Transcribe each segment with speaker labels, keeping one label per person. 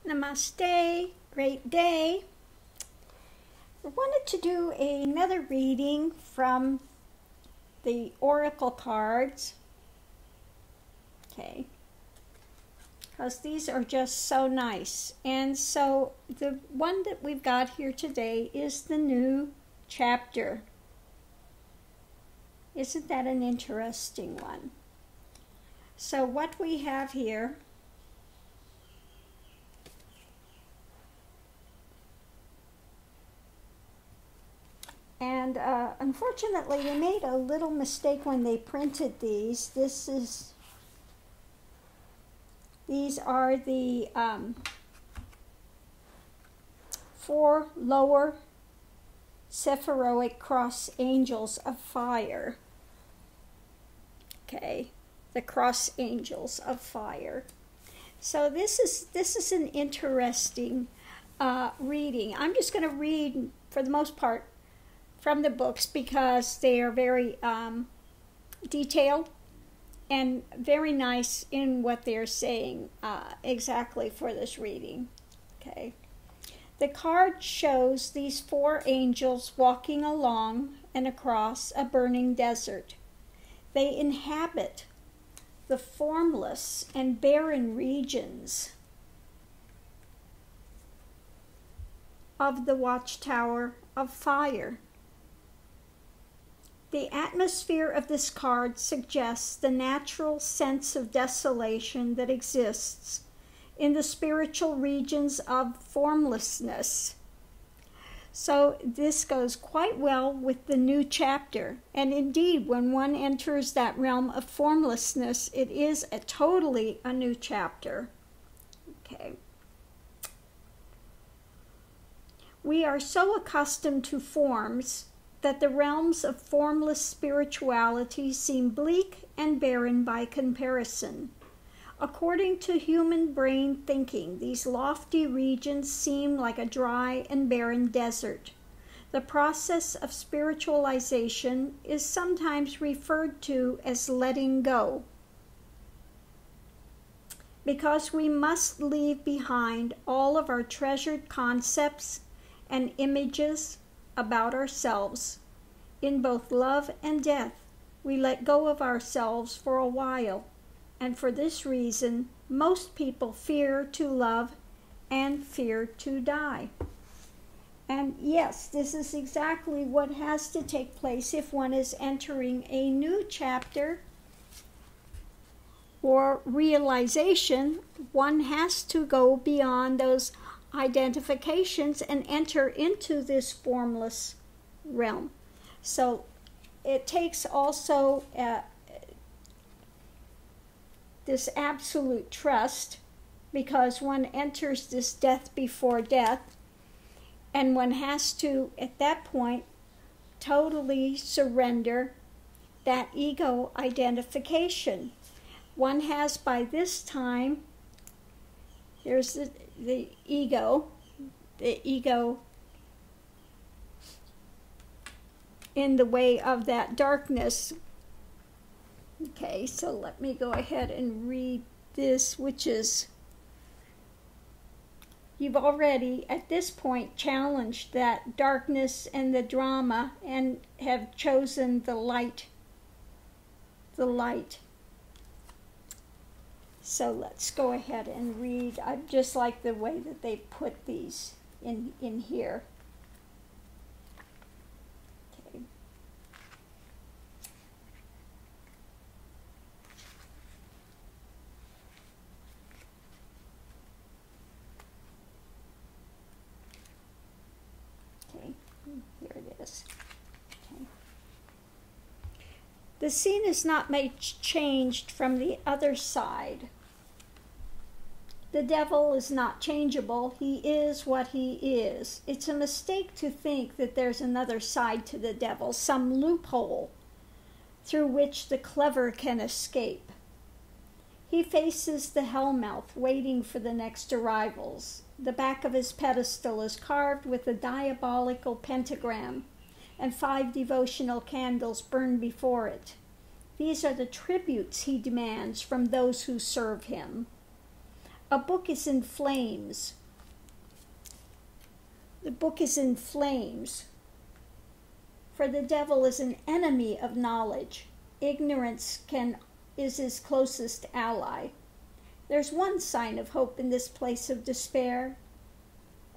Speaker 1: Namaste, great day. I wanted to do another reading from the oracle cards. Okay, because these are just so nice. And so the one that we've got here today is the new chapter. Isn't that an interesting one? So what we have here, and unfortunately they made a little mistake when they printed these. These are the 4 lower Sephiroic cross angels of fire. Okay, the cross angels of fire. So this is an interesting reading. I'm just going to read, for the most part, from the books because they are very detailed and very nice in what they're saying exactly for this reading. Okay. The card shows these 4 angels walking along and across a burning desert. They inhabit the formless and barren regions of the watchtower of fire. The atmosphere of this card suggests the natural sense of desolation that exists in the spiritual regions of formlessness. So this goes quite well with the new chapter. And indeed, when one enters that realm of formlessness, it is totally a new chapter. Okay. We are so accustomed to forms that the realms of formless spirituality seem bleak and barren by comparison. According to human brain thinking, these lofty regions seem like a dry and barren desert. The process of spiritualization is sometimes referred to as letting go, because we must leave behind all of our treasured concepts and images about ourselves. In both love and death, we let go of ourselves for a while. And for this reason, most people fear to love and fear to die. And yes, this is exactly what has to take place if one is entering a new chapter or realization. One has to go beyond those identifications and enter into this formless realm. So it takes also this absolute trust, because one enters this death before death, and one has to, at that point, totally surrender that ego identification. One has, by this time, here's the ego in the way of that darkness. Okay, so let me go ahead and read this, which is, you've already at this point challenged that darkness and the drama and have chosen the light. So let's go ahead and read. I just like the way that they put these in here. Okay. Okay, here it is. Okay. The scene is not much changed from the other side. The devil is not changeable. He is what he is. It's a mistake to think that there's another side to the devil, some loophole through which the clever can escape. He faces the hellmouth, waiting for the next arrivals. The back of his pedestal is carved with a diabolical pentagram, and 5 devotional candles burn before it. These are the tributes he demands from those who serve him. A book is in flames. The book is in flames. For the devil is an enemy of knowledge. Ignorance is his closest ally. There's one sign of hope in this place of despair,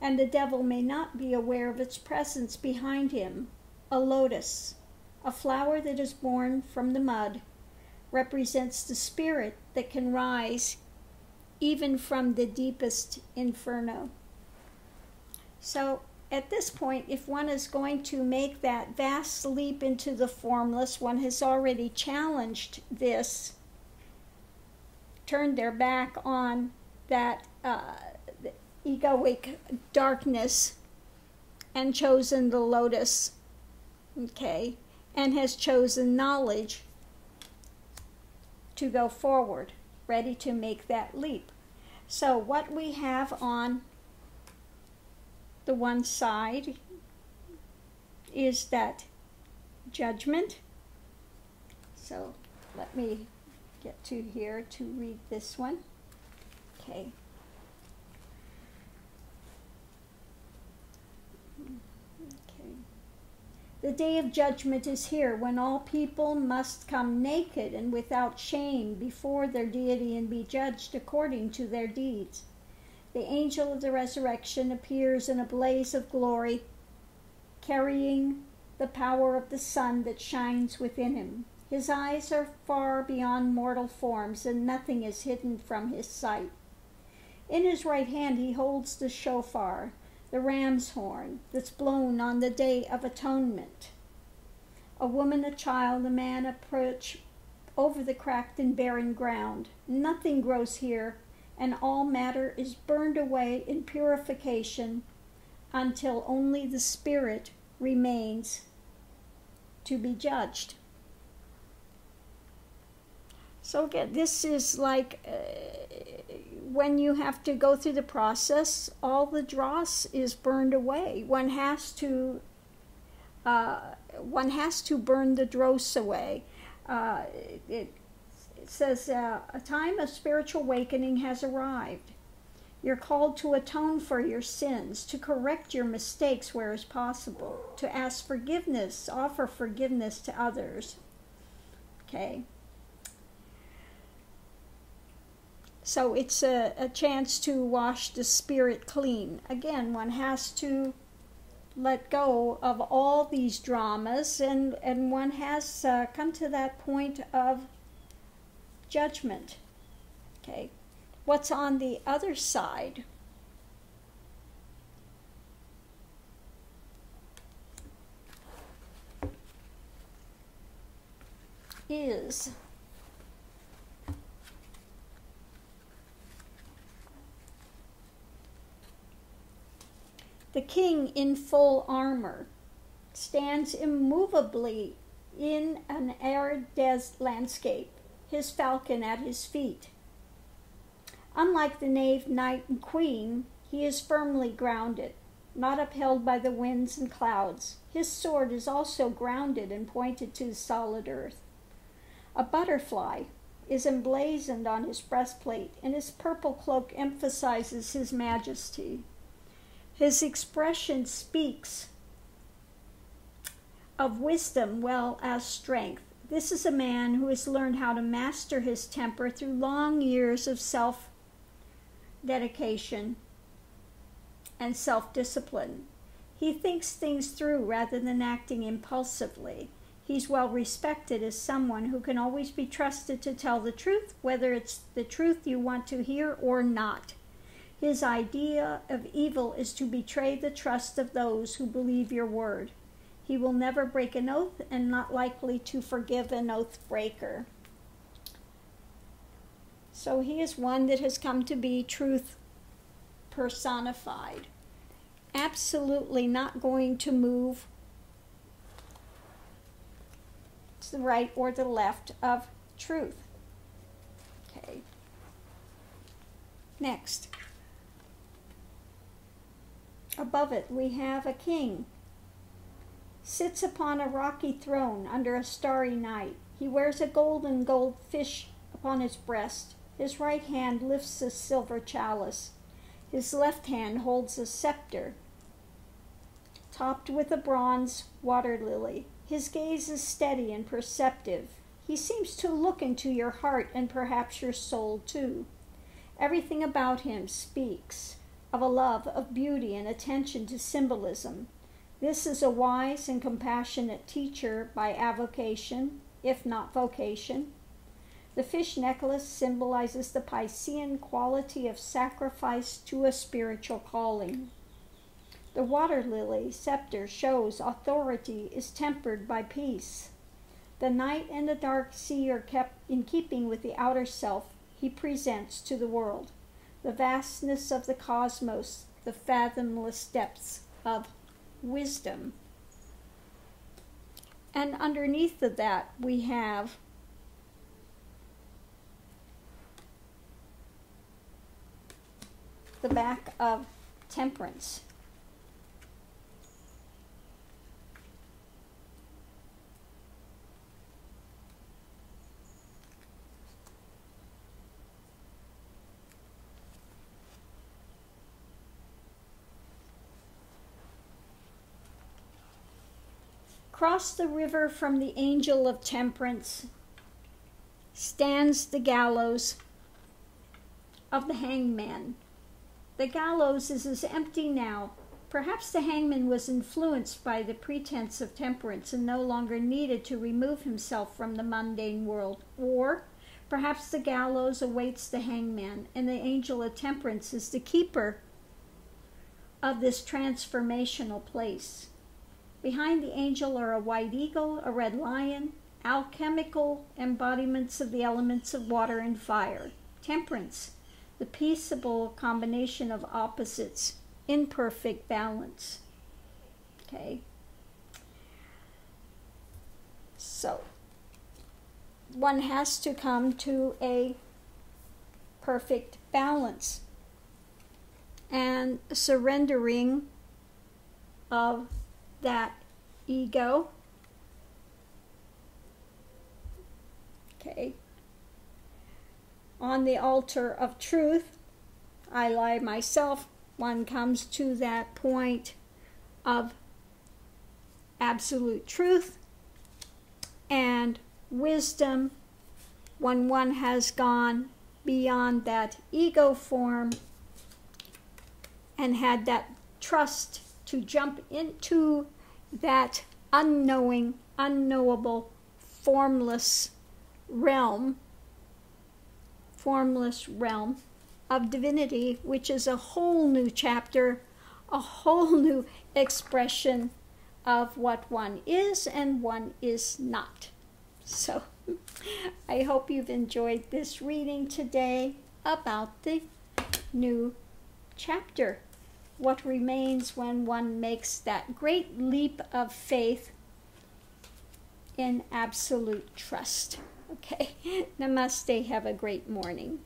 Speaker 1: and the devil may not be aware of its presence behind him. A lotus, a flower that is born from the mud, represents the spirit that can rise even from the deepest inferno. So at this point, if one is going to make that vast leap into the formless, one has already challenged this, turned their back on that egoic darkness and chosen the lotus, okay, and has chosen knowledge to go forward, ready to make that leap. So what we have on the one side is that judgment. So let me get to here to read this one. Okay. The day of judgment is here, when all people must come naked and without shame before their deity and be judged according to their deeds. The angel of the resurrection appears in a blaze of glory, carrying the power of the sun that shines within him. His eyes are far beyond mortal forms, and nothing is hidden from his sight. In his right hand he holds the shofar, the ram's horn that's blown on the Day of Atonement. A woman, a child, a man approach over the cracked and barren ground. Nothing grows here, and all matter is burned away in purification until only the spirit remains to be judged. So again, this is like when you have to go through the process, all the dross is burned away. One has to burn the dross away. It says a time of spiritual awakening has arrived. You're called to atone for your sins, to correct your mistakes where is possible, to ask forgiveness, offer forgiveness to others. Okay. So it's a chance to wash the spirit clean. Again, one has to let go of all these dramas, and one has come to that point of judgment. Okay. What's on the other side is the king in full armor stands immovably in an arid landscape, his falcon at his feet. Unlike the knave, knight, and queen, he is firmly grounded, not upheld by the winds and clouds. His sword is also grounded and pointed to the solid earth. A butterfly is emblazoned on his breastplate, and his purple cloak emphasizes his majesty. His expression speaks of wisdom well as strength. This is a man who has learned how to master his temper through long years of self-dedication and self-discipline. He thinks things through rather than acting impulsively. He's well respected as someone who can always be trusted to tell the truth, whether it's the truth you want to hear or not. His idea of evil is to betray the trust of those who believe your word. He will never break an oath and not likely to forgive an oath breaker. So he is one that has come to be truth personified. Absolutely not going to move to the right or the left of truth. Okay. Next. Above it, we have a king. Sits upon a rocky throne under a starry night. He wears a golden gold fish upon his breast. His right hand lifts a silver chalice. His left hand holds a scepter, topped with a bronze water lily. His gaze is steady and perceptive. He seems to look into your heart and perhaps your soul too. Everything about him speaks of a love of beauty and attention to symbolism. This is a wise and compassionate teacher by avocation, if not vocation. The fish necklace symbolizes the Piscean quality of sacrifice to a spiritual calling. The water lily scepter shows authority is tempered by peace. The night and the dark sea are kept in keeping with the outer self he presents to the world, the vastness of the cosmos, the fathomless depths of wisdom. And underneath of that we have the back of Temperance. Across the river from the angel of temperance stands the gallows of the hangman. The gallows is as empty now. Perhaps the hangman was influenced by the pretense of temperance and no longer needed to remove himself from the mundane world. Or perhaps the gallows awaits the hangman, and the angel of temperance is the keeper of this transformational place. Behind the angel are a white eagle, a red lion, alchemical embodiments of the elements of water and fire. Temperance, the peaceable combination of opposites in perfect balance. Okay. So, one has to come to a perfect balance and surrendering of that ego. Okay. On the altar of truth, I lie myself. One comes to that point of absolute truth and wisdom when one has gone beyond that ego form and had that trust to jump into that unknowing, unknowable, formless realm of divinity, which is a whole new chapter, a whole new expression of what one is and one is not. So I hope you've enjoyed this reading today about the new chapter. What remains when one makes that great leap of faith in absolute trust. Okay, namaste, have a great morning.